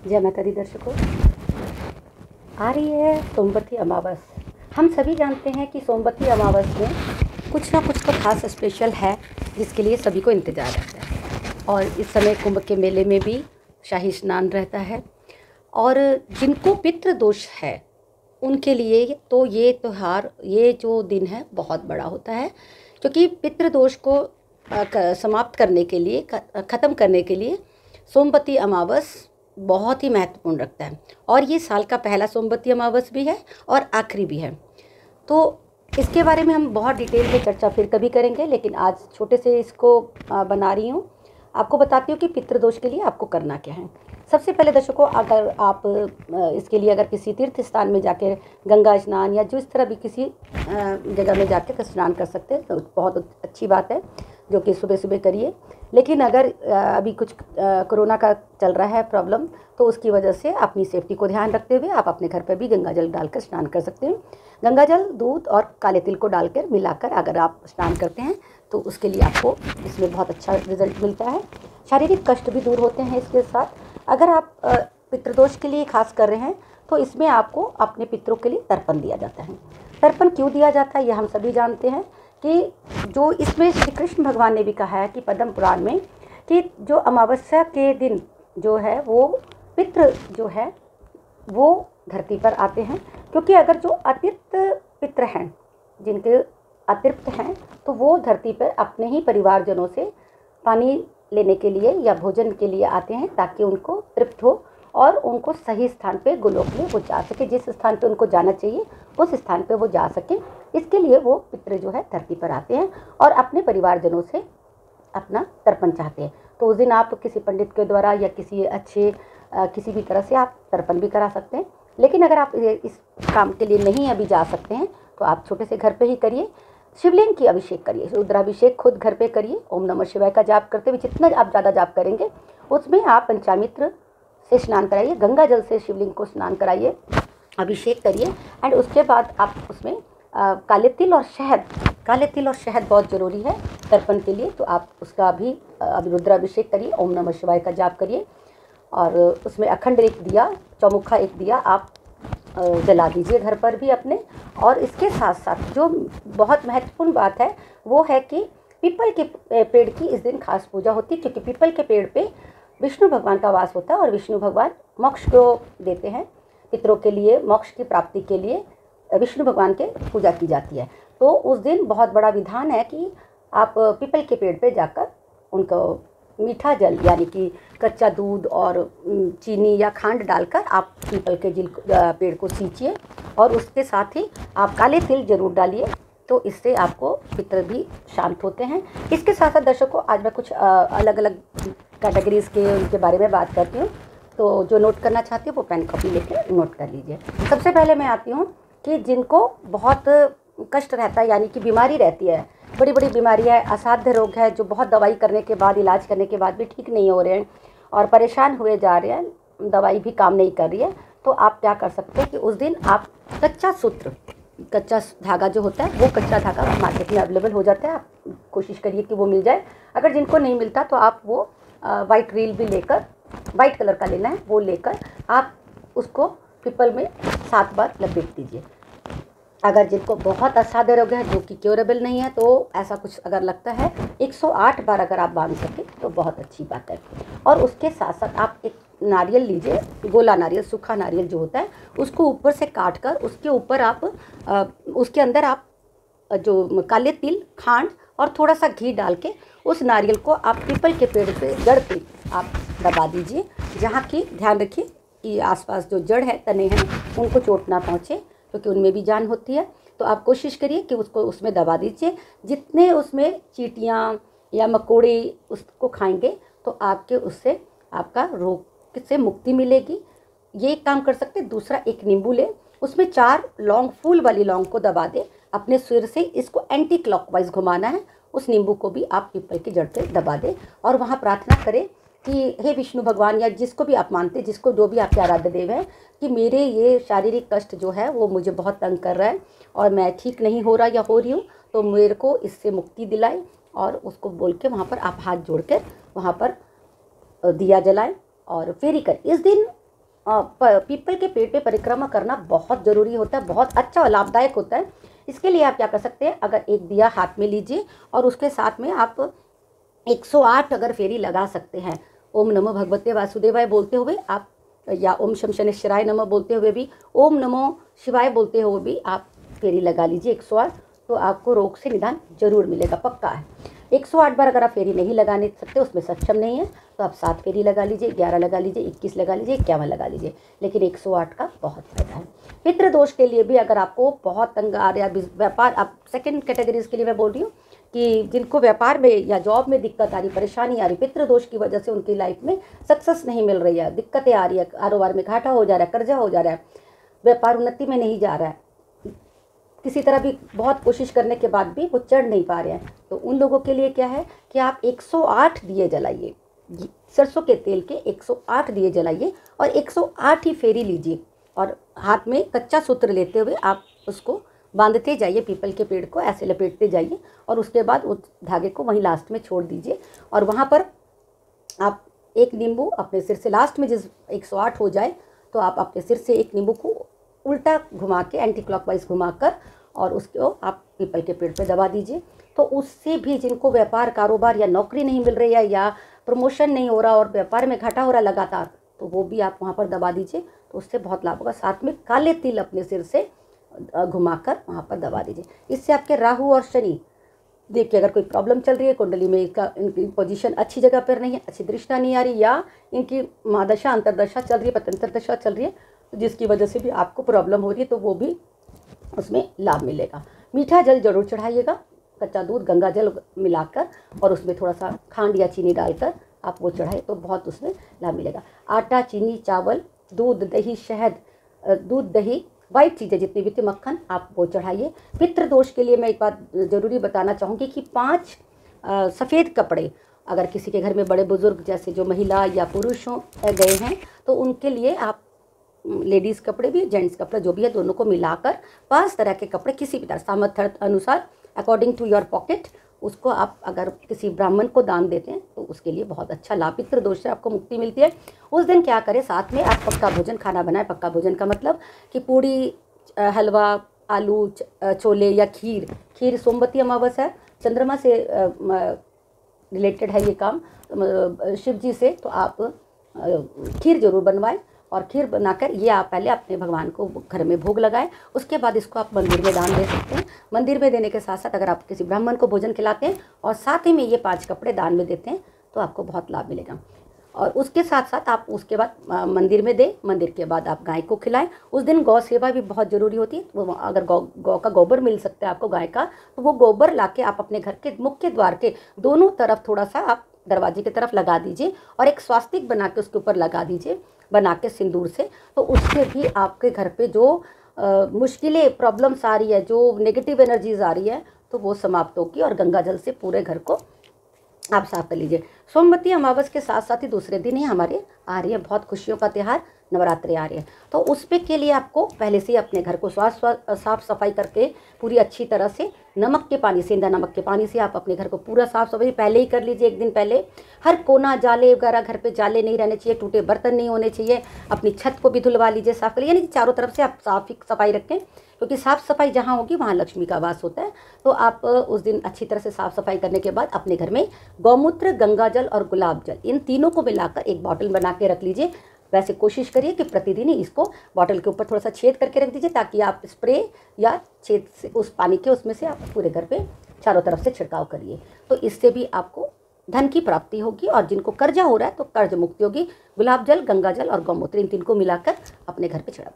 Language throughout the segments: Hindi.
जय माता दी दर्शकों। आ रही है सोमवती अमावस। हम सभी जानते हैं कि सोमवती अमावस में कुछ ना कुछ तो खास स्पेशल है जिसके लिए सभी को इंतज़ार रहता है। और इस समय कुंभ के मेले में भी शाही स्नान रहता है। और जिनको पितृ दोष है उनके लिए तो ये त्यौहार, ये जो दिन है बहुत बड़ा होता है, क्योंकि पितृ दोष को समाप्त करने के लिए, ख़त्म करने के लिए सोमवती अमावस बहुत ही महत्वपूर्ण रखता है। और ये साल का पहला सोमवती अमावस भी है और आखिरी भी है। तो इसके बारे में हम बहुत डिटेल में चर्चा फिर कभी करेंगे, लेकिन आज छोटे से इसको बना रही हूँ। आपको बताती हूँ कि पितृदोष के लिए आपको करना क्या है। सबसे पहले दर्शकों, अगर आप इसके लिए अगर किसी तीर्थ स्थान में जाकर गंगा स्नान या जो इस तरह भी किसी जगह में जाकर स्नान कर सकते हैं तो बहुत अच्छी बात है, जो कि सुबह सुबह करिए। लेकिन अगर अभी कुछ कोरोना का चल रहा है प्रॉब्लम, तो उसकी वजह से अपनी सेफ्टी को ध्यान रखते हुए आप अपने घर पर भी गंगा जल डालकर स्नान कर सकते हैं। गंगा जल, दूध और काले तिल को डालकर मिलाकर अगर आप स्नान करते हैं तो उसके लिए आपको इसमें बहुत अच्छा रिजल्ट मिलता है। शारीरिक कष्ट भी दूर होते हैं इसके साथ। अगर आप पितृदोष के लिए खास कर रहे हैं तो इसमें आपको अपने पितरों के लिए तर्पण दिया जाता है। तर्पण क्यों दिया जाता है ये हम सभी जानते हैं कि जो इसमें श्री कृष्ण भगवान ने भी कहा है कि पद्म पुराण में कि जो अमावस्या के दिन जो है वो पितृ जो है वो धरती पर आते हैं। क्योंकि अगर जो अतिरिक्त पितृ हैं, जिनके अतिरिक्त हैं, तो वो धरती पर अपने ही परिवारजनों से पानी लेने के लिए या भोजन के लिए आते हैं, ताकि उनको तृप्त हो और उनको सही स्थान पे गोलोक में वो जा सके। जिस स्थान पे उनको जाना चाहिए उस स्थान पे वो जा सके, इसके लिए वो पितृ जो है धरती पर आते हैं और अपने परिवारजनों से अपना तर्पण चाहते हैं। तो उस दिन आप किसी पंडित के द्वारा या किसी अच्छे किसी भी तरह से आप तर्पण भी करा सकते हैं। लेकिन अगर आप इस काम के लिए नहीं अभी जा सकते हैं तो आप छोटे से घर पे ही करिए। शिवलिंग की अभिषेक करिए, रुद्राभिषेक खुद घर पे करिए। ओम नमः शिवाय का जाप करते हुए जितना आप ज़्यादा जाप करेंगे उसमें आप पंचामृत से स्नान कराइए, गंगा जल से शिवलिंग को स्नान कराइए, अभिषेक करिए। एंड उसके बाद आप उसमें काले तिल और शहद बहुत ज़रूरी है तर्पण के लिए। तो आप उसका भी रुद्राभिषेक करिए, ओम नमः शिवाय का जाप करिए और उसमें अखंड एक दिया, चौमुखा एक दिया आप जला दीजिए घर पर भी अपने। और इसके साथ साथ जो बहुत महत्वपूर्ण बात है वो है कि पीपल के पेड़ की इस दिन खास पूजा होती है, क्योंकि पीपल के पेड़ पे विष्णु भगवान का वास होता है और विष्णु भगवान मोक्ष को देते हैं। पितरों के लिए मोक्ष की प्राप्ति के लिए विष्णु भगवान के पूजा की जाती है। तो उस दिन बहुत बड़ा विधान है कि आप पीपल के पेड़ पे जाकर उनको मीठा जल यानी कि कच्चा दूध और चीनी या खांड डालकर आप पीपल के पेड़ को सींचिए और उसके साथ ही आप काले तिल जरूर डालिए। तो इससे आपको पितर भी शांत होते हैं। इसके साथ साथ दर्शकों, आज मैं कुछ अलग अलग कैटेगरीज़ के उनके बारे में बात करती हूँ। तो जो नोट करना चाहती हूँ वो पेन कॉपी लेकर नोट कर लीजिए। सबसे पहले मैं आती हूँ कि जिनको बहुत कष्ट रहता है, यानी कि बीमारी रहती है, बड़ी बड़ी बीमारियाँ है, असाध्य रोग है, जो बहुत दवाई करने के बाद, इलाज करने के बाद भी ठीक नहीं हो रहे हैं और परेशान हुए जा रहे हैं, दवाई भी काम नहीं कर रही है। तो आप क्या कर सकते हैं कि उस दिन आप कच्चा धागा जो होता है वो कच्चा धागा मार्केट में अवेलेबल हो जाता है, आप कोशिश करिए कि वो मिल जाए। अगर जिनको नहीं मिलता तो आप वो वाइट रील भी लेकर, वाइट कलर का लेना है, वो लेकर आप उसको पीपल में 7 बार लपेट दीजिए। अगर जिनको बहुत असाध्य रोग है जो कि क्योरेबल नहीं है, तो ऐसा कुछ अगर लगता है 108 बार अगर आप बांध सकें तो बहुत अच्छी बात है। और उसके साथ साथ आप एक नारियल लीजिए, गोला नारियल, सूखा नारियल जो होता है, उसको ऊपर से काट कर उसके ऊपर आप उसके अंदर आप जो काले तिल, खांड और थोड़ा सा घी डाल के उस नारियल को आप पीपल के पेड़ पे जड़ पे आप दबा दीजिए, जहाँ की ध्यान रखिए कि आसपास जो जड़ है, तने हैं, उनको चोट ना पहुँचे, क्योंकि उनमें भी जान होती है। तो आप कोशिश करिए कि उसको उसमें दबा दीजिए। जितने उसमें चींटियाँ या मकोड़े उसको खाएंगे तो आपके उससे आपका रोग से मुक्ति मिलेगी। ये एक काम कर सकते हैं। दूसरा, एक नींबू ले, उसमें 4 लौंग, फूल वाली लौंग को दबा दे, अपने सिर से इसको एंटी क्लॉकवाइज घुमाना है। उस नींबू को भी आप पीपल की जड़ पे दबा दें और वहाँ प्रार्थना करें कि हे विष्णु भगवान, या जिसको भी आप मानते, जिसको जो भी आपके आराध्य देव है, कि मेरे ये शारीरिक कष्ट जो है वो मुझे बहुत तंग कर रहा है और मैं ठीक नहीं हो रहा या हो रही हूँ, तो मेरे को इससे मुक्ति दिलाए। और उसको बोल के वहाँ पर आप हाथ जोड़ कर वहाँ पर दिया जलाएं और फेरी करें। इस दिन पीपल के पेड़ पे परिक्रमा करना बहुत ज़रूरी होता है, बहुत अच्छा और लाभदायक होता है। इसके लिए आप क्या कर सकते हैं, अगर एक दिया हाथ में लीजिए और उसके साथ में आप 108 अगर फेरी लगा सकते हैं, ओम नमो भगवते वासुदेवाय बोलते हुए आप, या ओम शम शनिश्चराय नमः बोलते हुए भी, ओम नमो शिवाय बोलते हुए भी आप फेरी लगा लीजिए 108, तो आपको रोग से निदान जरूर मिलेगा, पक्का है। 108 बार अगर आप फेरी नहीं लगाने सकते, उसमें सक्षम नहीं है, तो आप 7 फेरी लगा लीजिए, 11 लगा लीजिए, 21 लगा लीजिए, 51 लगा लीजिए, लेकिन 108 का बहुत फायदा है। पितृ दोष के लिए भी अगर आपको बहुत तंग आ रहा है व्यापार, आप सेकंड कैटेगरीज के लिए मैं बोल रही हूँ कि जिनको व्यापार में या जॉब में दिक्कत आ रही, परेशानी आ रही, पितृ दोष की वजह से उनकी लाइफ में सक्सेस नहीं मिल रही है, दिक्कतें आ रही है, कारोबार में घाटा हो जा रहा है, कर्जा हो जा रहा है, व्यापार उन्नति में नहीं जा रहा है, किसी तरह भी बहुत कोशिश करने के बाद भी वो चढ़ नहीं पा रहे हैं, तो उन लोगों के लिए क्या है कि आप 108 दिए जलाइए, सरसों के तेल के 108 दिए जलाइए और 108 ही फेरी लीजिए, और हाथ में कच्चा सूत्र लेते हुए आप उसको बांधते जाइए, पीपल के पेड़ को ऐसे लपेटते जाइए, और उसके बाद उस धागे को वहीं लास्ट में छोड़ दीजिए, और वहाँ पर आप एक नींबू अपने सिर से, लास्ट में जिस 108 हो जाए तो आप अपने सिर से एक नींबू को उल्टा घुमा के, एंटी क्लॉकवाइज घुमाकर, और उसको आप पीपल के पेड़ पे दबा दीजिए। तो उससे भी जिनको व्यापार कारोबार या नौकरी नहीं मिल रही है, या प्रमोशन नहीं हो रहा और व्यापार में घाटा हो रहा लगातार, तो वो भी आप वहाँ पर दबा दीजिए, तो उससे बहुत लाभ होगा। साथ में काले तिल अपने सिर से घुमाकर वहाँ पर दबा दीजिए। इससे आपके राहु और शनि, देखिए अगर कोई प्रॉब्लम चल रही है कुंडली में, इनकी पोजीशन अच्छी जगह पर नहीं है, अच्छी दृष्टा नहीं आ रही, या इनकी महादशा अंतरदशा चल रही है, पतंतर दशा चल रही है, जिसकी वजह से भी आपको प्रॉब्लम हो रही है, तो वो भी उसमें लाभ मिलेगा। मीठा जल जरूर चढ़ाइएगा, कच्चा दूध गंगा जल मिलाकर और उसमें थोड़ा सा खांड या चीनी डालकर आप वो चढ़ाए तो बहुत उसमें लाभ मिलेगा। आटा, चीनी, चावल, दूध, दही, शहद, दूध, दही, वाइट चीज़ें जितनी भी थी, मक्खन, आप वो चढ़ाइए। पितृ दोष के लिए मैं एक बात ज़रूरी बताना चाहूँगी कि 5 सफ़ेद कपड़े अगर किसी के घर में बड़े बुजुर्ग जैसे जो महिला या पुरुष हों गए हैं, तो उनके लिए आप लेडीज़ कपड़े भी, जेंट्स कपड़े जो भी है, दोनों को मिलाकर 5 तरह के कपड़े किसी भी तरह सामर्थ्य अनुसार, अकॉर्डिंग टू योर पॉकेट, उसको आप अगर किसी ब्राह्मण को दान देते हैं तो उसके लिए बहुत अच्छा लाभ, पितृ दोष से आपको मुक्ति मिलती है। उस दिन क्या करें, साथ में आप पक्का भोजन खाना बनाएं। पक्का भोजन का मतलब कि पूड़ी, हलवा, आलू, छोले या खीर। खीर सोमवती अमावस है, चंद्रमा से रिलेटेड है ये काम, शिव जी से, तो आप खीर जरूर बनवाएं, और खीर बनाकर ये आप पहले अपने भगवान को घर में भोग लगाएं, उसके बाद इसको आप मंदिर में दान दे सकते हैं। मंदिर में देने के साथ साथ अगर आप किसी ब्राह्मण को भोजन खिलाते हैं और साथ ही में ये 5 कपड़े दान में देते हैं तो आपको बहुत लाभ मिलेगा। और उसके साथ साथ आप उसके बाद मंदिर में दें, मंदिर के बाद आप गाय को खिलाएं। उस दिन गौ सेवा भी बहुत ज़रूरी होती है, तो अगर गौ का गोबर मिल सकता है आपको, गाय का, तो वो गोबर लाके आप अपने घर के मुख्य द्वार के दोनों तरफ थोड़ा सा आप दरवाजे की तरफ लगा दीजिए, और एक स्वास्तिक बना के उसके ऊपर लगा दीजिए, बना के सिंदूर से। तो उससे भी आपके घर पे जो मुश्किलें, प्रॉब्लम्स आ रही है, जो नेगेटिव एनर्जीज आ रही है, तो वो समाप्त होगी, और गंगा जल से पूरे घर को आप साफ कर लीजिए। सोमवती अमावस के साथ साथ ही दूसरे दिन ही हमारे आ रही है बहुत खुशियों का त्यौहार, नवरात्रि आ रही है। तो उस पे के लिए आपको पहले से ही अपने घर को साफ सफाई करके पूरी अच्छी तरह से नमक के पानी से, इंदा नमक के पानी से आप अपने घर को पूरा साफ सफाई पहले ही कर लीजिए, एक दिन पहले। हर कोना, जाले वगैरह घर पे जाले नहीं रहने चाहिए, टूटे बर्तन नहीं होने चाहिए। अपनी छत को भी धुलवा लीजिए, साफ कर लीजिए, यानी कि चारों तरफ से आप साफ सफाई रखें, क्योंकि साफ़ सफाई जहाँ होगी वहाँ लक्ष्मी का वास होता है। तो आप उस दिन अच्छी तरह से साफ़ सफाई करने के बाद अपने घर में गौमूत्र, गंगा जल और गुलाब जल, इन तीनों को मिलाकर एक बॉटल बना के रख लीजिए। वैसे कोशिश करिए कि प्रतिदिन ही इसको बॉटल के ऊपर थोड़ा सा छेद करके रख दीजिए, ताकि आप स्प्रे या छेद से उस पानी के उसमें से आप पूरे घर पे चारों तरफ से छिड़काव करिए। तो इससे भी आपको धन की प्राप्ति होगी, और जिनको कर्जा हो रहा है तो कर्ज मुक्ति होगी। गुलाब जल, गंगा जल और गौमूत्र, इन तीन को मिलाकर अपने घर पे छिड़क,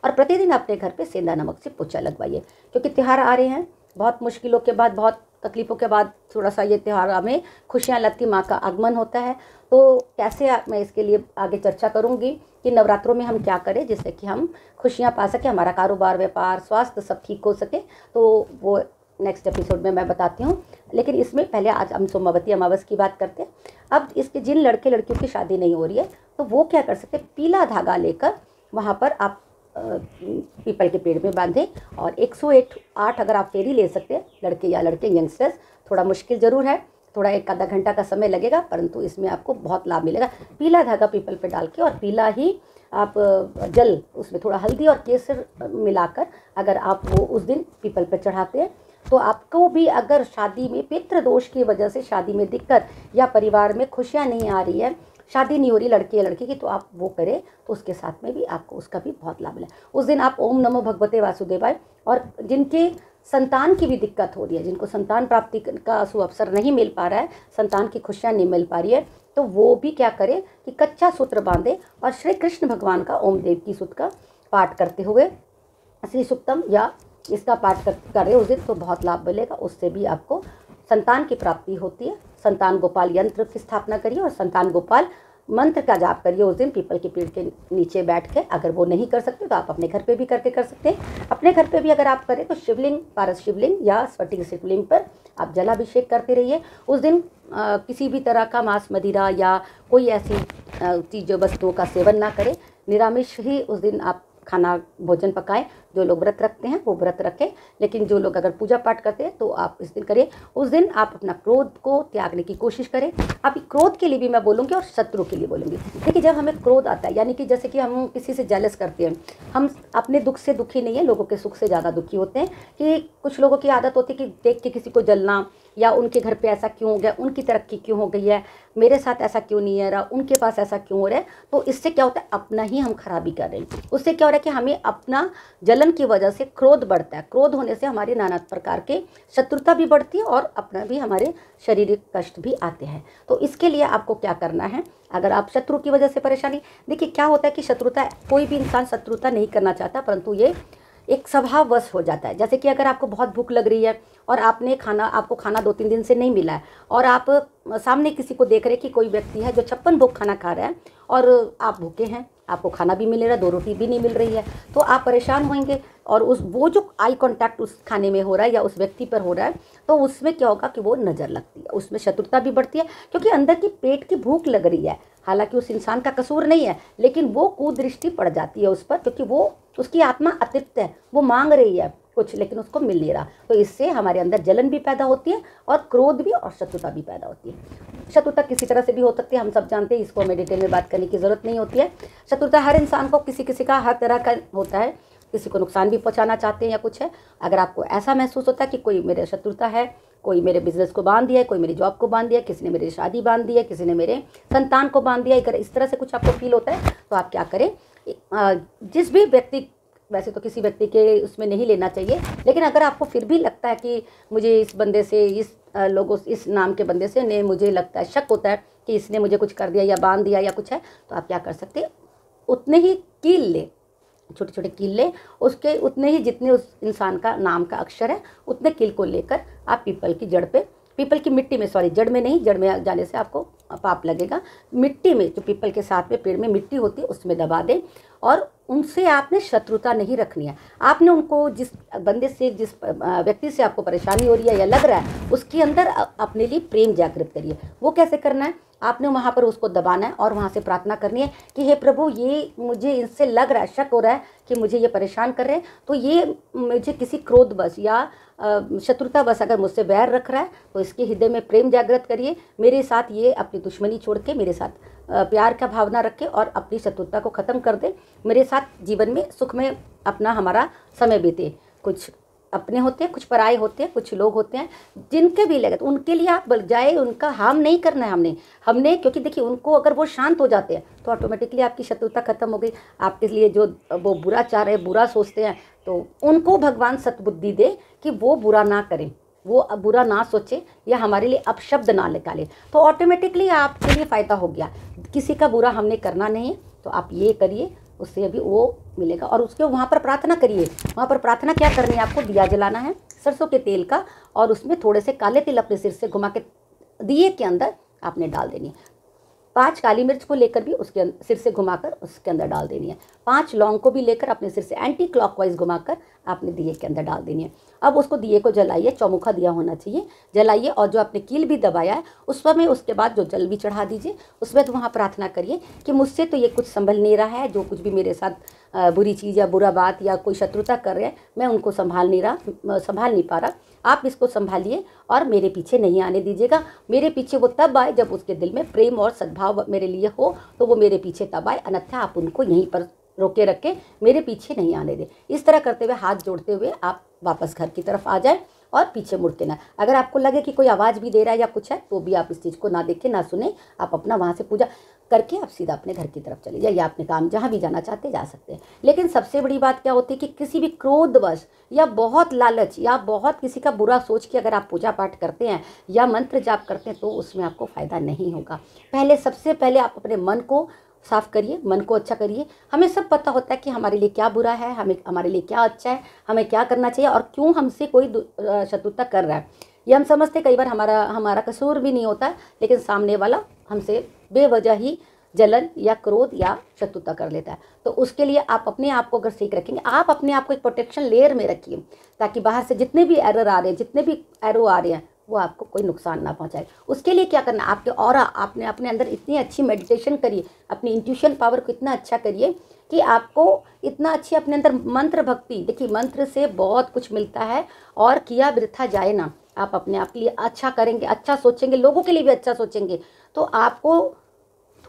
और प्रतिदिन अपने घर पे सेंधा नमक से पोछा लगवाइए, क्योंकि त्यौहार आ रहे हैं। बहुत मुश्किलों के बाद, बहुत तकलीफ़ों के बाद थोड़ा सा ये त्यौहार में खुशियाँ लगती, माँ का आगमन होता है। तो कैसे मैं इसके लिए आगे चर्चा करूँगी कि नवरात्रों में हम क्या करें जिससे कि हम खुशियाँ पा सकें, हमारा कारोबार, व्यापार, स्वास्थ्य सब ठीक हो सके, तो वो नेक्स्ट एपिसोड में मैं बताती हूँ। लेकिन इसमें पहले आज हम सोमवती अमावस की बात करते हैं। अब इसके जिन लड़के लड़कियों की शादी नहीं हो रही है, तो वो क्या कर सकते हैं, पीला धागा लेकर वहाँ पर आप पीपल के पेड़ में बांधें, और 108 अगर आप फेरी ले सकते हैं, लड़के या लड़के यंगस्टर्स, थोड़ा मुश्किल ज़रूर है, थोड़ा 1 आधा घंटा का समय लगेगा, परंतु इसमें आपको बहुत लाभ मिलेगा। पीला धागा पीपल पे डाल के और पीला ही आप जल, उसमें थोड़ा हल्दी और केसर मिलाकर अगर आप वो उस दिन पीपल पे चढ़ाते हैं तो आपको भी अगर शादी में पितृ दोष की वजह से शादी में दिक्कत या परिवार में खुशियाँ नहीं आ रही है, शादी नहीं हो रही लड़के या लड़की की, तो आप वो करें तो उसके साथ में भी आपको उसका भी बहुत लाभ मिला। उस दिन आप ओम नमो भगवते वासुदेवाय, और जिनके संतान की भी दिक्कत हो रही है, जिनको संतान प्राप्ति का सुअवसर नहीं मिल पा रहा है, संतान की खुशियाँ नहीं मिल पा रही है, तो वो भी क्या करें कि कच्चा सूत्र बांधे और श्री कृष्ण भगवान का ओम देव की सुत का पाठ करते हुए श्री सुक्तम या इसका पाठ करें उस दिन, तो बहुत लाभ मिलेगा। उससे भी आपको संतान की प्राप्ति होती है। संतान गोपाल यंत्र की स्थापना करिए और संतान गोपाल मंत्र का जाप करिए उस दिन पीपल के पेड़ के नीचे बैठ के। अगर वो नहीं कर सकते तो आप अपने घर पे भी करके कर सकते हैं। अपने घर पे भी अगर आप करें तो शिवलिंग, पारस शिवलिंग या स्फटिक शिवलिंग पर आप जलाभिषेक करते रहिए। उस दिन किसी भी तरह का मांस मदिरा या कोई ऐसी चीज़ वस्तुओं का सेवन ना करें। निरामिष ही उस दिन आप खाना भोजन पकाएं। जो लोग व्रत रखते हैं वो व्रत रखें, लेकिन जो लोग अगर पूजा पाठ करते हैं तो आप इस दिन करें। उस दिन आप अपना क्रोध को त्यागने की कोशिश करें। अब क्रोध के लिए भी मैं बोलूँगी और शत्रु के लिए बोलूँगी। देखिए, जब हमें क्रोध आता है, यानी कि जैसे कि हम किसी से जेलस करते हैं, हम अपने दुख से दुखी नहीं है, लोगों के सुख से ज़्यादा दुखी होते हैं। कि कुछ लोगों की आदत होती है कि देख के किसी को जलना, या उनके घर पे ऐसा क्यों हो गया, उनकी तरक्की क्यों हो गई है, मेरे साथ ऐसा क्यों नहीं है रहा, उनके पास ऐसा क्यों हो रहा है। तो इससे क्या होता है, अपना ही हम खराबी कर रहे हैं। उससे क्या हो रहा है कि हमें अपना जलन की वजह से क्रोध बढ़ता है। क्रोध होने से हमारे नाना प्रकार के शत्रुता भी बढ़ती है और अपना भी हमारे शारीरिक कष्ट भी आते हैं। तो इसके लिए आपको क्या करना है, अगर आप शत्रु की वजह से परेशानी, देखिए क्या होता है कि शत्रुता, कोई भी इंसान शत्रुता नहीं करना चाहता, परंतु ये एक स्वभाववश हो जाता है। जैसे कि अगर आपको बहुत भूख लग रही है और आपको खाना 2-3 दिन से नहीं मिला है, और आप सामने किसी को देख रहे हैं कि कोई व्यक्ति है जो 56 भोग खाना खा रहा है और आप भूखे हैं, आपको खाना भी मिल रहा है, 2 रोटी भी नहीं मिल रही है, तो आप परेशान होंगे। और वो जो आई कांटेक्ट उस खाने में हो रहा है या उस व्यक्ति पर हो रहा है, तो उसमें क्या होगा कि वो नज़र लगती है, उसमें शत्रुता भी बढ़ती है, क्योंकि अंदर की पेट की भूख लग रही है। हालांकि उस इंसान का कसूर नहीं है, लेकिन वो कुदृष्टि पड़ जाती है उस पर, क्योंकि वो उसकी आत्मा अतृप्त है, वो मांग रही है कुछ लेकिन उसको मिल नहीं रहा। तो इससे हमारे अंदर जलन भी पैदा होती है और क्रोध भी और शत्रुता भी पैदा होती है। शत्रुता किसी तरह से भी हो सकती है, हम सब जानते हैं, इसको हमें डिटेल में बात करने की ज़रूरत नहीं होती है। शत्रुता हर इंसान को किसी का हर तरह का होता है, किसी को नुकसान भी पहुंचाना चाहते हैं या कुछ है। अगर आपको ऐसा महसूस होता है कि कोई मेरे शत्रुता है, कोई मेरे बिजनेस को बांध दिया है, कोई मेरी जॉब को बांध दिया है, किसी ने मेरी शादी बांध दी है, किसी ने मेरे संतान को बांध दिया है, अगर इस तरह से कुछ आपको फील होता है तो आप क्या करें, जिस भी व्यक्ति, वैसे तो किसी व्यक्ति के उसमें नहीं लेना चाहिए, लेकिन अगर आपको फिर भी लगता है कि मुझे इस बंदे से, इस नाम के बंदे से ने मुझे लगता है, शक होता है कि इसने मुझे कुछ कर दिया या बांध दिया या कुछ है, तो आप क्या कर सकते हैं, उतने ही कील ले, छोटे छोटे कील ले, उसके उतने ही जितने उस इंसान का नाम का अक्षर है उतने कील को लेकर आप पीपल की जड़ पे, पीपल की मिट्टी में, सॉरी जड़ में नहीं, जड़ में जाने से आपको पाप लगेगा, मिट्टी में, जो पीपल के साथ में पेड़ में मिट्टी होती है उसमें दबा दें। और उनसे आपने शत्रुता नहीं रखनी है, आपने उनको जिस बंदे से, जिस व्यक्ति से आपको परेशानी हो रही है या लग रहा है, उसके अंदर अपने लिए प्रेम जागृत करिए। वो कैसे करना है, आपने वहाँ पर उसको दबाना है और वहाँ से प्रार्थना करनी है कि हे प्रभु, ये मुझे इनसे लग रहा है, शक हो रहा है कि मुझे ये परेशान कर रहे हैं, तो ये मुझे किसी क्रोधवश या शत्रुतावश अगर मुझसे वैर रख रहा है, तो इसके हृदय में प्रेम जागृत करिए। मेरे साथ ये अपनी दुश्मनी छोड़ के मेरे साथ प्यार का भावना रखे और अपनी शत्रुता को ख़त्म कर दे, मेरे साथ जीवन में सुख में अपना हमारा समय बीते। कुछ अपने होते हैं, कुछ पराए होते हैं, कुछ लोग होते हैं जिनके भी लगे, तो उनके लिए आप बजाय उनका हार्म नहीं करना है हमने, क्योंकि देखिए उनको अगर वो शांत हो जाते हैं तो ऑटोमेटिकली आपकी शत्रुता खत्म हो गई। आपके लिए जो वो बुरा चाह रहे हैं, बुरा सोचते हैं, तो उनको भगवान सद्बुद्धि दे कि वो बुरा ना करें, वो बुरा ना सोचे या हमारे लिए अपशब्द ना निकाले, तो ऑटोमेटिकली आपके लिए फ़ायदा हो गया। किसी का बुरा हमने करना नहीं है, तो आप ये करिए, उससे अभी वो मिलेगा। और उसके वहाँ पर प्रार्थना करिए। वहाँ पर प्रार्थना क्या करनी है, आपको दिया जलाना है सरसों के तेल का, और उसमें थोड़े से काले तिल अपने सिर से घुमा के दिए के अंदर आपने डाल देनी है। 5 काली मिर्च को लेकर भी उसके सिर से घुमाकर उसके अंदर डाल देनी है। 5 लौंग को भी लेकर अपने सिर से एंटी क्लॉकवाइज घुमाकर आपने दिए के अंदर डाल देनी है। अब उसको दिए को जलाइए, चौमुखा दिया होना चाहिए, जलाइए, और जो आपने कील भी दबाया है उस पर में उसके बाद जो जल भी चढ़ा दीजिए। उसमें तो वहाँ प्रार्थना करिए कि मुझसे तो ये कुछ संभल नहीं रहा है, जो कुछ भी मेरे साथ बुरी चीज़ या बुरा बात या कोई शत्रुता कर रहे हैं, मैं उनको संभाल नहीं पा रहा, आप इसको संभालिए और मेरे पीछे नहीं आने दीजिएगा। मेरे पीछे वो तब आए जब उसके दिल में प्रेम और सद्भाव मेरे लिए हो, तो वो मेरे पीछे तब आए, अन्यथा आप उनको यहीं पर रोके रखें, मेरे पीछे नहीं आने दें। इस तरह करते हुए, हाथ जोड़ते हुए आप वापस घर की तरफ आ जाएं और पीछे मुड़ के ना, अगर आपको लगे कि कोई आवाज़ भी दे रहा है या कुछ है, तो भी आप इस चीज़ को ना देखें, ना सुने, आप अपना वहाँ से पूजा करके आप सीधा अपने घर की तरफ चले जाइए, या अपने काम जहाँ भी जाना चाहते जा सकते हैं। लेकिन सबसे बड़ी बात क्या होती है कि किसी भी क्रोधवश या बहुत लालच या बहुत किसी का बुरा सोच के अगर आप पूजा पाठ करते हैं या मंत्र जाप करते हैं, तो उसमें आपको फ़ायदा नहीं होगा। सबसे पहले आप अपने मन को साफ़ करिए, मन को अच्छा करिए। हमें सब पता होता है कि हमारे लिए क्या बुरा है, हमारे लिए क्या अच्छा है, हमें क्या करना चाहिए और क्यों हमसे कोई शत्रुता कर रहा है। ये हम समझते कई बार हमारा कसूर भी नहीं होता, लेकिन सामने वाला हमसे बेवजह ही जलन या क्रोध या शत्रुता कर लेता है। तो उसके लिए आप अपने आप को अगर ठीक रखेंगे, आप अपने आप को एक प्रोटेक्शन लेयर में रखिए, ताकि बाहर से जितने भी एरर आ रहे हैं, जितने भी एरो आ रहे हैं, वो आपको कोई नुकसान ना पहुंचाए। उसके लिए क्या करना, आपके ऑरा, आपने अपने अंदर इतनी अच्छी मेडिटेशन करिए, अपनी इंट्यूशन पावर को इतना अच्छा करिए कि आपको इतना अच्छी अपने अंदर मंत्र भक्ति, देखिए मंत्र से बहुत कुछ मिलता है और किया वृथा जाए ना। आप अपने आप के लिए अच्छा करेंगे, अच्छा सोचेंगे, लोगों के लिए भी अच्छा सोचेंगे, तो आपको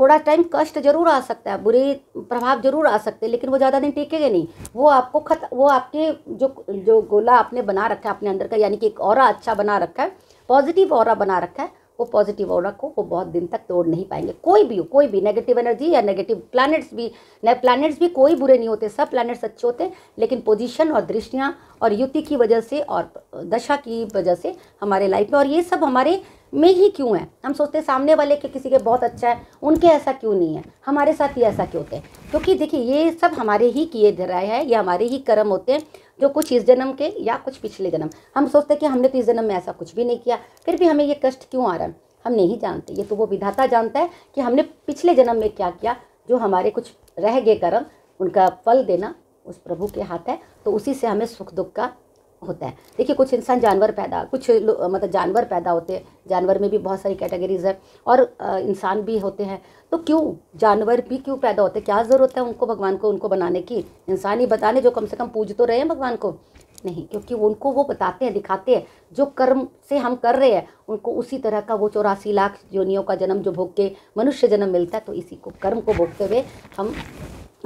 थोड़ा टाइम कष्ट जरूर आ सकता है, बुरे प्रभाव जरूर आ सकते हैं, लेकिन वो ज़्यादा दिन टिकेंगे नहीं। वो आपके जो गोला आपने बना रखा है अपने अंदर का, यानी कि एक ऑरा अच्छा बना रखा है, पॉजिटिव ऑरा बना रखा है, वो पॉजिटिव ऑरा को वो बहुत दिन तक तोड़ नहीं पाएंगे। कोई भी नेगेटिव एनर्जी या नेगेटिव प्लैनेट्स भी कोई बुरे नहीं होते, सब प्लैनेट्स अच्छे होते हैं, लेकिन पोजीशन और दृष्टियाँ और युति की वजह से और दशा की वजह से हमारे लाइफ में, और ये सब हमारे में ही क्यों है। हम सोचते हैं सामने वाले के किसी के बहुत अच्छा है, उनके ऐसा क्यों नहीं है, हमारे साथ ही ऐसा क्यों होते हैं। क्योंकि देखिए ये सब हमारे ही किए रहे हैं, ये हमारे ही कर्म होते हैं, जो कुछ इस जन्म के या कुछ पिछले जन्म। हम सोचते हैं कि हमने तो इस जन्म में ऐसा कुछ भी नहीं किया, फिर भी हमें ये कष्ट क्यों आ रहा है, हम नहीं जानते। ये तो वो विधाता जानता है कि हमने पिछले जन्म में क्या किया। जो हमारे कुछ रह गए कर्म, उनका फल देना उस प्रभु के हाथ है, तो उसी से हमें सुख दुख का होता है। देखिए कुछ इंसान जानवर जानवर पैदा होते हैं, जानवर में भी बहुत सारी कैटेगरीज है, और इंसान भी होते हैं। तो क्यों जानवर भी क्यों पैदा होते हैं, क्या ज़रूरत है उनको भगवान को उनको बनाने की, इंसान ही बताने जो कम से कम पूज तो रहे हैं भगवान को। नहीं, क्योंकि उनको वो बताते हैं, दिखाते हैं, जो कर्म से हम कर रहे हैं उनको उसी तरह का वो 84 लाख योनियों का जन्म जो भोग के मनुष्य जन्म मिलता है, तो इसी को कर्म को भोगते हुए हम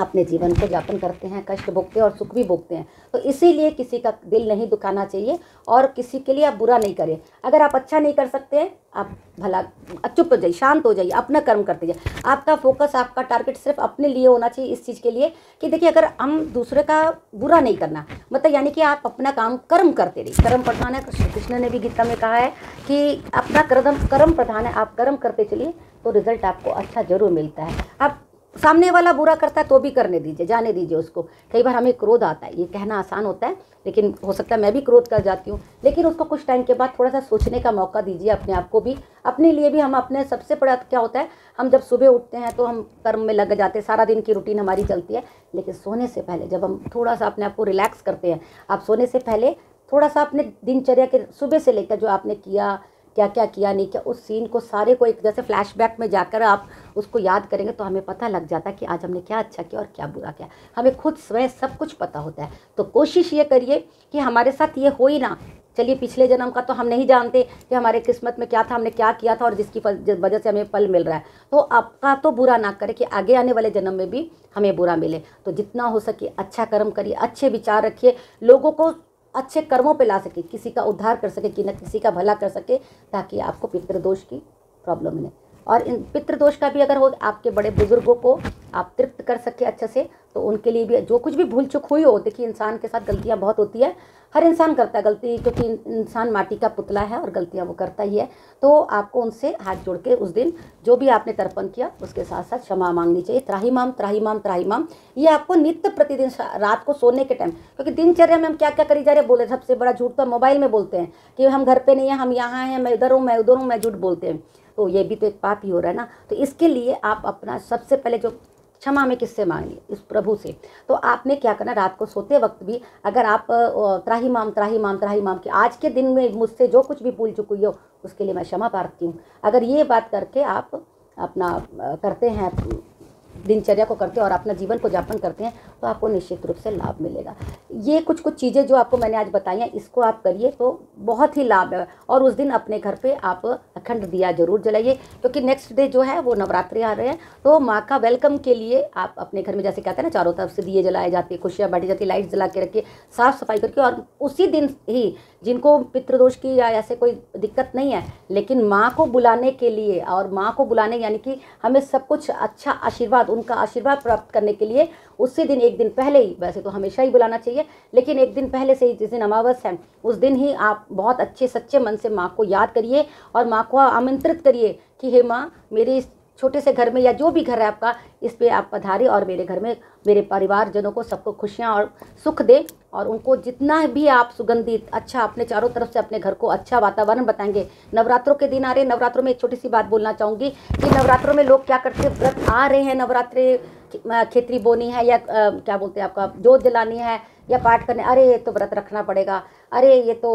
अपने जीवन को यापन करते हैं, कष्ट भोगते हैं और सुख भी भोगते हैं। तो इसीलिए किसी का दिल नहीं दुखाना चाहिए और किसी के लिए आप बुरा नहीं करें। अगर आप अच्छा नहीं कर सकते हैं, आप भला चुप हो जाइए, शांत हो जाइए, अपना कर्म करते जाइए। आपका फोकस, आपका टारगेट सिर्फ अपने लिए होना चाहिए, इस चीज़ के लिए कि देखिए अगर हम दूसरे का बुरा नहीं करना, मतलब यानी कि आप अपना काम कर्म करते रहिए। कर्म प्रधान है, श्री कृष्ण ने भी गीता में कहा है कि अपना कर्म प्रधान है, आप कर्म करते चलिए तो रिजल्ट आपको अच्छा जरूर मिलता है। आप सामने वाला बुरा करता है तो भी करने दीजिए, जाने दीजिए उसको। कई बार हमें क्रोध आता है, ये कहना आसान होता है, लेकिन हो सकता है मैं भी क्रोध कर जाती हूँ, लेकिन उसको कुछ टाइम के बाद थोड़ा सा सोचने का मौका दीजिए अपने आप को भी, अपने लिए भी। हम अपने सबसे बड़ा क्या होता है, हम जब सुबह उठते हैं तो हम कर्म में लग जाते हैं, सारा दिन की रूटीन हमारी चलती है, लेकिन सोने से पहले जब हम थोड़ा सा अपने आप को रिलैक्स करते हैं, आप सोने से पहले थोड़ा सा अपने दिनचर्या के सुबह से लेकर जो आपने किया, क्या क्या किया नहीं किया, उस सीन को सारे को एक जैसे फ्लैशबैक में जाकर आप उसको याद करेंगे, तो हमें पता लग जाता है कि आज हमने क्या अच्छा किया और क्या बुरा किया। हमें खुद स्वयं सब कुछ पता होता है। तो कोशिश ये करिए कि हमारे साथ ये हो ही ना। चलिए पिछले जन्म का तो हम नहीं जानते कि हमारे किस्मत में क्या था, हमने क्या किया था और जिसकी वजह से हमें फल मिल रहा है, तो आपका तो बुरा ना करे कि आगे आने वाले जन्म में भी हमें बुरा मिले। तो जितना हो सके अच्छा कर्म करिए, अच्छे विचार रखिए, लोगों को अच्छे कर्मों पे ला सके, किसी का उद्धार कर सके, कि न किसी का भला कर सके, ताकि आपको पितृदोष की प्रॉब्लम मिले। और इन पितृदोष का भी अगर हो, आपके बड़े बुजुर्गों को आप तृप्त कर सके अच्छे से, तो उनके लिए भी जो कुछ भी भूल चूक हुई हो, देखिए इंसान के साथ गलतियां बहुत होती है, हर इंसान करता है गलती, क्योंकि इंसान माटी का पुतला है और गलतियां वो करता ही है। तो आपको उनसे हाथ जोड़ के उस दिन जो भी आपने तर्पण किया उसके साथ साथ क्षमा मांगनी चाहिए। त्राहिमाम त्राहिमाम त्राहिमाम, ये आपको नित्य प्रतिदिन रात को सोने के टाइम, क्योंकि दिनचर्या में हम क्या क्या करी जा रहे बोले, सबसे बड़ा झूठ तो मोबाइल में बोलते हैं कि हम घर पे नहीं है, हम यहाँ हैं, मैं इधर हूँ, मैं उधर हूँ, मैं झूठ बोलते हैं। तो ये भी तो एक पाप ही हो रहा है ना। तो इसके लिए आप अपना सबसे पहले जो क्षमा में किससे मांगनी, इस प्रभु से। तो आपने क्या करना, रात को सोते वक्त भी अगर आप त्राहिमाम त्राहिमाम त्राहिमाम कि आज के दिन में मुझसे जो कुछ भी भूल चुकी हो उसके लिए मैं क्षमा प्रार्थी हूँ, अगर ये बात करके आप अपना करते हैं दिनचर्या को करते हैं और अपना जीवन को यापन करते हैं तो आपको निश्चित रूप से लाभ मिलेगा। ये कुछ कुछ चीज़ें जो आपको मैंने आज बताई हैं, इसको आप करिए तो बहुत ही लाभ है। और उस दिन अपने घर पे आप अखंड दिया जरूर जलाइए, क्योंकि नेक्स्ट डे जो है वो नवरात्रि आ रहे हैं। तो माँ का वेलकम के लिए आप अपने घर में जैसे कहते हैं ना, चारों तरफ से दिए जलाए जाते हैं, खुशियाँ बांटी जाती है, लाइट जला के रखिए, साफ़ सफाई करके। और उसी दिन ही जिनको पितृदोष की या ऐसे कोई दिक्कत नहीं है, लेकिन माँ को बुलाने के लिए, और माँ को बुलाने यानी कि हमें सब कुछ अच्छा आशीर्वाद, उनका आशीर्वाद प्राप्त करने के लिए उसी दिन एक दिन पहले ही, वैसे तो हमेशा ही बुलाना चाहिए, लेकिन एक दिन पहले से ही, जिस दिन अमावस है उस दिन ही आप बहुत अच्छे सच्चे मन से माँ को याद करिए और माँ को आमंत्रित करिए कि हे माँ, मेरे इस छोटे से घर में या जो भी घर है आपका, इस पे आप पधारे और मेरे घर में मेरे परिवारजनों को सबको खुशियाँ और सुख दे। और उनको जितना भी आप सुगंधित अच्छा अपने चारों तरफ से अपने घर को अच्छा वातावरण बताएंगे। नवरात्रों के दिन आ रहे हैं, नवरात्रों में एक छोटी सी बात बोलना चाहूँगी कि नवरात्रों में लोग क्या करते हैं, व्रत आ रहे हैं, नवरात्रि खेतरी बोनी है या क्या बोलते हैं आपका जोत जलानी है या पाठ करने, अरे ये तो व्रत रखना पड़ेगा, अरे ये तो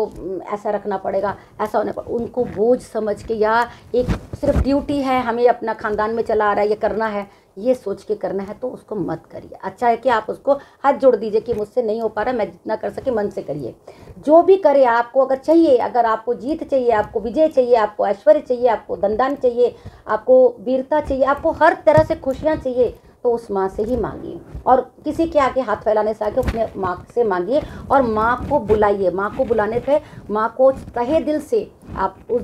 ऐसा रखना पड़ेगा, ऐसा होने पर उनको बोझ समझ के या एक सिर्फ ड्यूटी है, हमें अपना खानदान में चला आ रहा है, ये करना है, ये सोच के करना है तो उसको मत करिए। अच्छा है कि आप उसको हाथ जोड़ दीजिए कि मुझसे नहीं हो पा रहा, मैं जितना कर सके मन से करिए। जो भी करे आपको अगर चाहिए, अगर आपको जीत चाहिए, आपको विजय चाहिए, आपको ऐश्वर्य चाहिए, आपको धनदान चाहिए, आपको वीरता चाहिए, आपको हर तरह से खुशियाँ चाहिए, तो उस माँ से ही मांगिए। और किसी के आगे हाथ फैलाने से आगे अपने माँ से मांगिए और माँ को बुलाइए। माँ को बुलाने पे माँ को तहे दिल से आप उस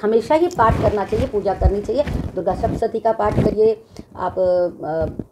हमेशा ही पाठ करना चाहिए, पूजा करनी चाहिए। दुर्गा सप्तशती का पाठ करिए आप,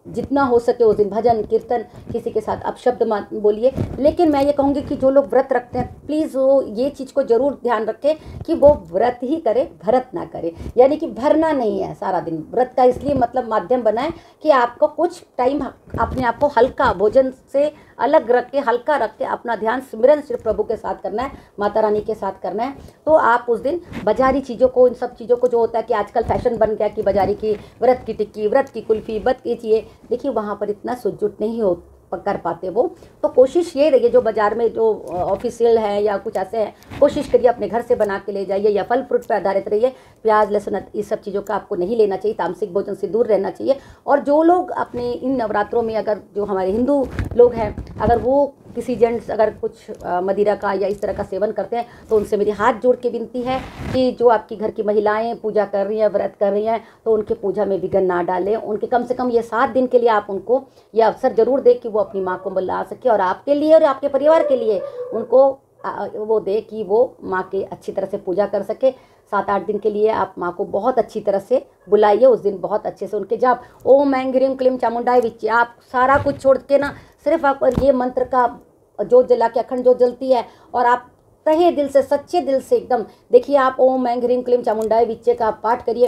जितना हो सके उस दिन भजन कीर्तन किसी के साथ आप शब्द बोलिए। लेकिन मैं ये कहूँगी कि जो लोग व्रत रखते हैं प्लीज़ वो ये चीज़ को ज़रूर ध्यान रखें कि वो व्रत ही करे, भरत ना करे, यानी कि भरना नहीं है सारा दिन। व्रत का इसलिए मतलब माध्यम बनाए कि आपको कुछ टाइम अपने आप को हल्का भोजन से अलग रख के, हल्का रख के अपना ध्यान सिमरन सिर्फ प्रभु के साथ करना है, माता रानी के साथ करना है। तो आप उस दिन बाजारी चीज़ों को, इन सब चीज़ों को जो होता है कि आजकल फैशन बन गया कि बाजारी की व्रत की टिक्की, व्रत की कुल्फ़ी, व्रत की चीज़ें, देखिए वहाँ पर इतना सुजुट नहीं हो कर पाते वो। तो कोशिश ये रहिए, जो बाज़ार में जो ऑफिशियल है या कुछ ऐसे है, कोशिश करिए अपने घर से बना के ले जाइए या फल फ्रूट पर आधारित रहिए। प्याज लहसुन इस सब चीज़ों का आपको नहीं लेना चाहिए, तामसिक भोजन से दूर रहना चाहिए। और जो लोग अपने इन नवरात्रों में, अगर जो हमारे हिंदू लोग हैं, अगर वो किसी जेंट्स अगर कुछ मदिरा का या इस तरह का सेवन करते हैं तो उनसे मेरी हाथ जोड़ के विनती है कि जो आपकी घर की महिलाएं पूजा कर रही हैं, व्रत कर रही हैं, तो उनके पूजा में विघ्न ना डालें। उनके कम से कम ये 7 दिन के लिए आप उनको ये अवसर जरूर दें कि वो अपनी माँ को बुला सके और आपके लिए और आपके परिवार के लिए उनको वो दे कि वो माँ के अच्छी तरह से पूजा कर सके। 7-8 दिन के लिए आप माँ को बहुत अच्छी तरह से बुलाइए। उस दिन बहुत अच्छे से उनके जाप ओम ऐं ह्रीं क्लीं चामुंडाय विच्चे, आप सारा कुछ छोड़ के ना सिर्फ आप ये मंत्र का जोत जला के, अखंड जोत जलती है, और आप तहे दिल से, सच्चे दिल से एकदम देखिए, आप ओम ऐं ह्रीं क्लीं चामुंडाय विच्चे का आप पाठ करिए।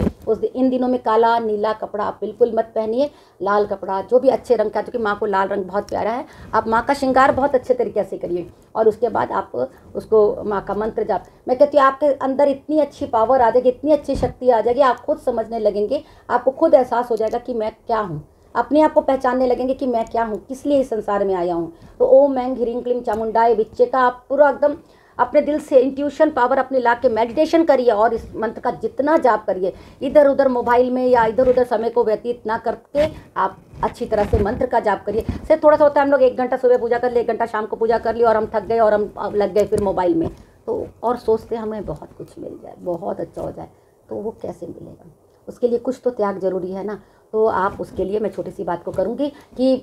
इन दिनों में काला नीला कपड़ा आप बिल्कुल मत पहनिए, लाल कपड़ा, जो भी अच्छे रंग का, क्योंकि माँ को लाल रंग बहुत प्यारा है। आप माँ का श्रृंगार बहुत अच्छे तरीके से करिए और उसके बाद आप उसको माँ का मंत्र जाप, मैं कहती हूँ आपके अंदर इतनी अच्छी पावर आ जाएगी, इतनी अच्छी शक्ति आ जाएगी, आप खुद समझने लगेंगे, आपको खुद एहसास हो जाएगा कि मैं क्या हूँ, अपने आप को पहचानने लगेंगे कि मैं क्या हूँ, किस लिए इस संसार में आया हूँ। तो ओम ऐं ह्रीं क्लीं चामुंडाय विच्चे का आप पूरा एकदम अपने दिल से इंट्यूशन पावर अपने ला के मेडिटेशन करिए और इस मंत्र का जितना जाप करिए। इधर उधर मोबाइल में या इधर उधर समय को व्यतीत ना करके आप अच्छी तरह से मंत्र का जाप करिए। सिर्फ थोड़ा सा होता है हम लोग 1 घंटा सुबह पूजा कर लिए, 1 घंटा शाम को पूजा कर लिया और हम थक गए और हम लग गए फिर मोबाइल में, तो और सोचते हमें बहुत कुछ मिल जाए, बहुत अच्छा हो जाए, तो वो कैसे मिलेगा? उसके लिए कुछ तो त्याग जरूरी है ना। तो आप उसके लिए मैं छोटी सी बात को करूँगी कि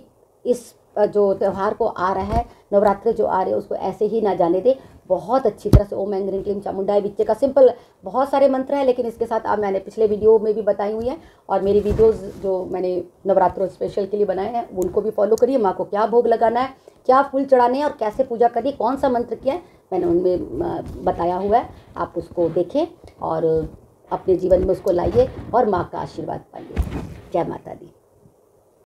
इस जो त्यौहार को आ रहा है, नवरात्रि जो आ रहे हैं, उसको ऐसे ही ना जाने दे। बहुत अच्छी तरह से ओम ऐं ह्रीं क्लीं चामुंडाय विच्चे का सिंपल बहुत सारे मंत्र हैं, लेकिन इसके साथ अब मैंने पिछले वीडियो में भी बताई हुई है और मेरी वीडियोस जो मैंने नवरात्रों स्पेशल के लिए बनाए हैं उनको भी फॉलो करिए। माँ को क्या भोग लगाना है, क्या फूल चढ़ाने हैं और कैसे पूजा करनी, कौन सा मंत्र किया है, मैंने उनमें बताया हुआ है। आप उसको देखें और अपने जीवन में उसको लाइए और माँ का आशीर्वाद पाइए। जय माता दी।